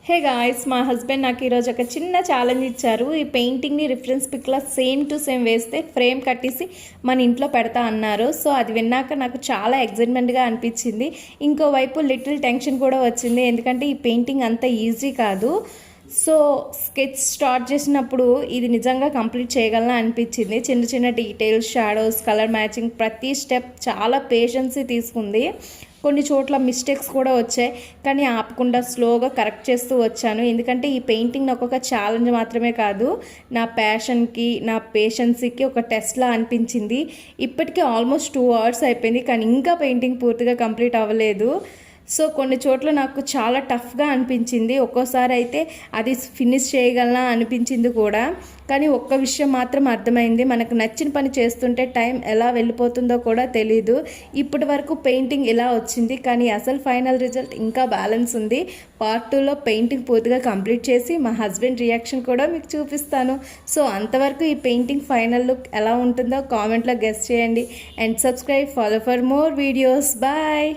Hey guys, మా husband నాకు ఈరోజు ఒక చిన్న ఛాలెంజ్ ఇచ్చారు. ఈ పెయింటింగ్ని రిఫరెన్స్ పిక్లో సేమ్ టు సేమ్ వేస్తే ఫ్రేమ్ కట్టేసి మన ఇంట్లో పెడతా అన్నారు. సో అది విన్నాక నాకు చాలా ఎక్సైట్మెంట్గా అనిపించింది. ఇంకోవైపు లిటిల్ టెన్షన్ కూడా వచ్చింది, ఎందుకంటే ఈ పెయింటింగ్ అంత ఈజీ కాదు. సో స్కెచ్ స్టార్ట్ చేసినప్పుడు ఇది నిజంగా కంప్లీట్ చేయగలనా అనిపించింది. చిన్న చిన్న డీటెయిల్స్, షాడోస్, కలర్ మ్యాచింగ్, ప్రతి స్టెప్ చాలా పేషెన్స్ తీసుకుంది. కొన్ని చోట్ల మిస్టేక్స్ కూడా వచ్చాయి, కానీ ఆపకుండా స్లోగా కరెక్ట్ చేస్తూ వచ్చాను. ఎందుకంటే ఈ పెయింటింగ్ నాకు ఒక ఛాలెంజ్ మాత్రమే కాదు, నా ప్యాషన్కి, నా పేషెన్సీకి ఒక టెస్ట్లా అనిపించింది. ఇప్పటికీ ఆల్మోస్ట్ 2 hours అయిపోయింది, కానీ ఇంకా పెయింటింగ్ పూర్తిగా కంప్లీట్ అవ్వలేదు. సో కొన్ని చోట్ల నాకు చాలా టఫ్గా అనిపించింది. ఒక్కోసారి అయితే అది ఫినిష్ చేయగలనా అనిపించింది కూడా. కానీ ఒక్క విషయం మాత్రం అర్థమైంది, మనకు నచ్చిన పని చేస్తుంటే టైం ఎలా వెళ్ళిపోతుందో కూడా తెలీదు. ఇప్పటి వరకు పెయింటింగ్ ఇలా వచ్చింది, కానీ అసలు ఫైనల్ రిజల్ట్ ఇంకా బ్యాలెన్స్ ఉంది. పార్ట్ 2లో పెయింటింగ్ పూర్తిగా కంప్లీట్ చేసి మా హస్బెండ్ రియాక్షన్ కూడా మీకు చూపిస్తాను. సో అంతవరకు ఈ పెయింటింగ్ ఫైనల్ లుక్ ఎలా ఉంటుందో కామెంట్లో గెస్ చేయండి. And subscribe, follow for more videos. Bye.